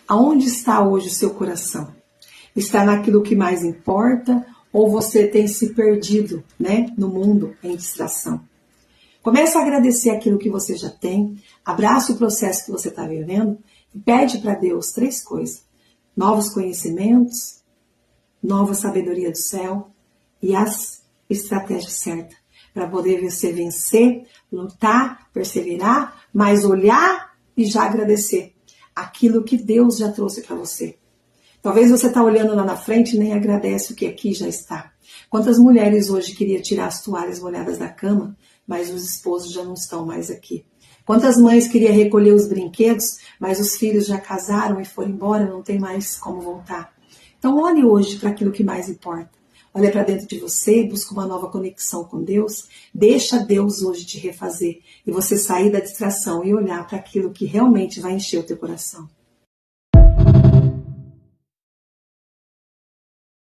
Aonde está hoje o seu coração? Está naquilo que mais importa ou você tem se perdido, né, no mundo em distração? Começa a agradecer aquilo que você já tem, abraça o processo que você está vivendo e pede para Deus 3 coisas: novos conhecimentos, nova sabedoria do céu e as estratégias certas para poder você vencer, lutar, perseverar, mas olhar e já agradecer aquilo que Deus já trouxe para você. Talvez você está olhando lá na frente e nem agradece o que aqui já está. Quantas mulheres hoje queriam tirar as toalhas molhadas da cama, mas os esposos já não estão mais aqui? Quantas mães queriam recolher os brinquedos, mas os filhos já casaram e foram embora, não tem mais como voltar? Então olhe hoje para aquilo que mais importa. Olha para dentro de você, busca uma nova conexão com Deus, deixa Deus hoje te refazer e você sair da distração e olhar para aquilo que realmente vai encher o teu coração.